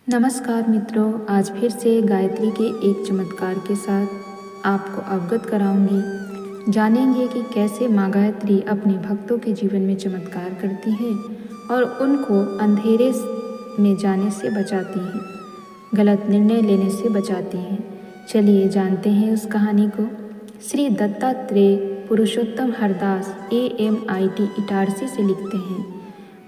नमस्कार मित्रों, आज फिर से गायत्री के एक चमत्कार के साथ आपको अवगत कराऊंगी। जानेंगे कि कैसे माँ गायत्री अपने भक्तों के जीवन में चमत्कार करती है और उनको अंधेरे में जाने से बचाती हैं, गलत निर्णय लेने से बचाती हैं। चलिए जानते हैं उस कहानी को। श्री दत्तात्रेय पुरुषोत्तम हरदास AMIT इटारसी से लिखते हैं,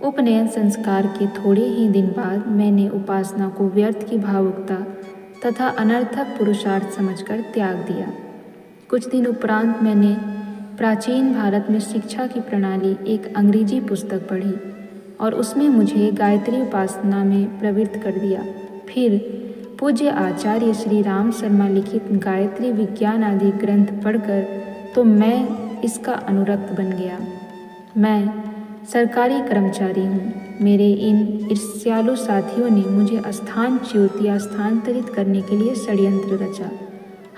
उपनयन संस्कार के थोड़े ही दिन बाद मैंने उपासना को व्यर्थ की भावुकता तथा अनर्थक पुरुषार्थ समझकर त्याग दिया। कुछ दिन उपरांत मैंने प्राचीन भारत में शिक्षा की प्रणाली एक अंग्रेजी पुस्तक पढ़ी और उसमें मुझे गायत्री उपासना में प्रवृत्त कर दिया। फिर पूज्य आचार्य श्री राम शर्मा लिखित गायत्री विज्ञान आदि ग्रंथ पढ़कर तो मैं इसका अनुरक्त बन गया। मैं सरकारी कर्मचारी हूँ। मेरे इन ईर्ष्यालु साथियों ने मुझे स्थानच्युत या स्थानांतरित करने के लिए षड्यंत्र रचा।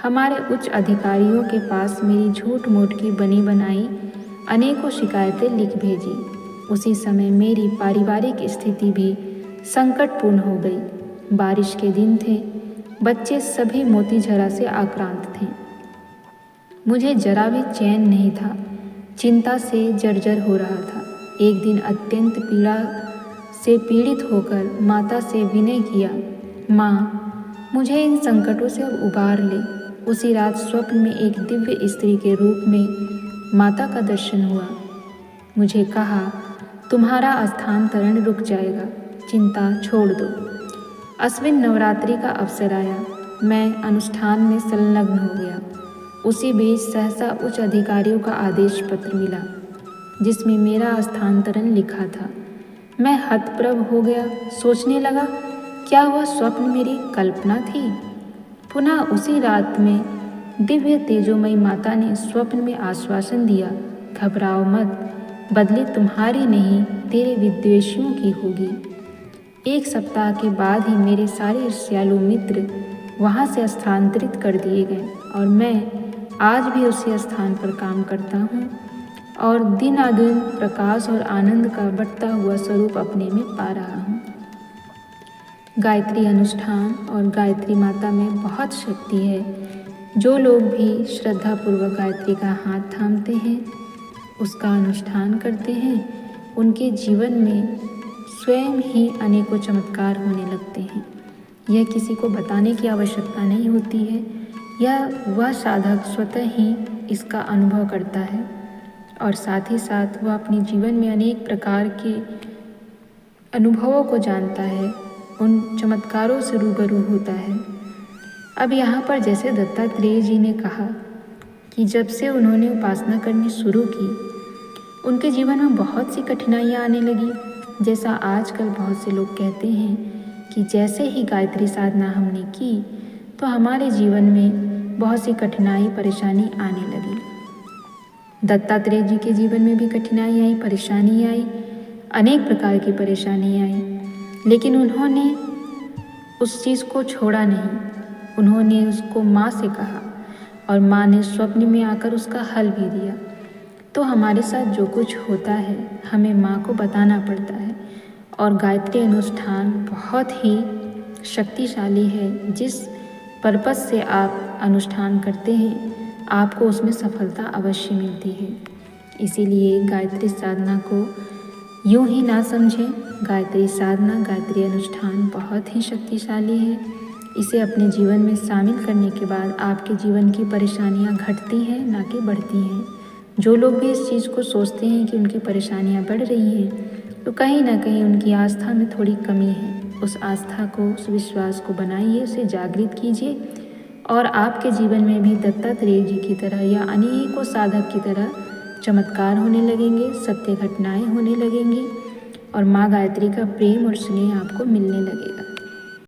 हमारे उच्च अधिकारियों के पास मेरी झूठ मूठ की बनी बनाई अनेकों शिकायतें लिख भेजी। उसी समय मेरी पारिवारिक स्थिति भी संकटपूर्ण हो गई। बारिश के दिन थे, बच्चे सभी मोतीझरा से आक्रांत थे। मुझे जरा भी चैन नहीं था, चिंता से जर्जर हो रहा था। एक दिन अत्यंत पीड़ा से पीड़ित होकर माता से विनय किया, माँ मुझे इन संकटों से अब उबार ले। उसी रात स्वप्न में एक दिव्य स्त्री के रूप में माता का दर्शन हुआ। मुझे कहा, तुम्हारा स्थानांतरण रुक जाएगा, चिंता छोड़ दो। अश्विन नवरात्रि का अवसर आया। मैं अनुष्ठान में संलग्न हो गया। उसी बीच सहसा उच्च अधिकारियों का आदेश पत्र मिला जिसमें मेरा स्थानांतरण लिखा था। मैं हतप्रभ हो गया। सोचने लगा, क्या वह स्वप्न मेरी कल्पना थी? पुनः उसी रात में दिव्य तेजोमयी माता ने स्वप्न में आश्वासन दिया, घबराओ मत, बदली तुम्हारी नहीं तेरे विद्वेषियों की होगी। एक सप्ताह के बाद ही मेरे सारे ईर्ष्यालु मित्र वहाँ से स्थानांतरित कर दिए गए और मैं आज भी उसी स्थान पर काम करता हूँ और दिनादिन प्रकाश और आनंद का बढ़ता हुआ स्वरूप अपने में पा रहा हूँ। गायत्री अनुष्ठान और गायत्री माता में बहुत शक्ति है। जो लोग भी श्रद्धापूर्वक गायत्री का हाथ थामते हैं, उसका अनुष्ठान करते हैं, उनके जीवन में स्वयं ही अनेकों चमत्कार होने लगते हैं। यह किसी को बताने की आवश्यकता नहीं होती है, यह वह साधक स्वतः ही इसका अनुभव करता है और साथ ही साथ वह अपने जीवन में अनेक प्रकार के अनुभवों को जानता है, उन चमत्कारों से रूबरू होता है। अब यहाँ पर जैसे दत्तात्रेय जी ने कहा कि जब से उन्होंने उपासना करनी शुरू की, उनके जीवन में बहुत सी कठिनाइयाँ आने लगी। जैसा आजकल बहुत से लोग कहते हैं कि जैसे ही गायत्री साधना हमने की तो हमारे जीवन में बहुत सी कठिनाई परेशानी आने लगी। दत्तात्रेय जी के जीवन में भी कठिनाई आई, परेशानी आई, अनेक प्रकार की परेशानी आई, लेकिन उन्होंने उस चीज़ को छोड़ा नहीं। उन्होंने उसको माँ से कहा और माँ ने स्वप्न में आकर उसका हल भी दिया। तो हमारे साथ जो कुछ होता है हमें माँ को बताना पड़ता है और गायत्री अनुष्ठान बहुत ही शक्तिशाली है। जिस पर्पस से आप अनुष्ठान करते हैं आपको उसमें सफलता अवश्य मिलती है। इसीलिए गायत्री साधना को यूं ही ना समझें। गायत्री साधना, गायत्री अनुष्ठान बहुत ही शक्तिशाली है। इसे अपने जीवन में शामिल करने के बाद आपके जीवन की परेशानियां घटती हैं, ना कि बढ़ती हैं। जो लोग भी इस चीज़ को सोचते हैं कि उनकी परेशानियां बढ़ रही हैं तो कहीं ना कहीं उनकी आस्था में थोड़ी कमी है। उस आस्था को, उस विश्वास को बनाइए, उसे जागृत कीजिए और आपके जीवन में भी दत्तात्रेय जी की तरह या अनेकों साधक की तरह चमत्कार होने लगेंगे, सत्य घटनाएं होने लगेंगी और माँ गायत्री का प्रेम और स्नेह आपको मिलने लगेगा।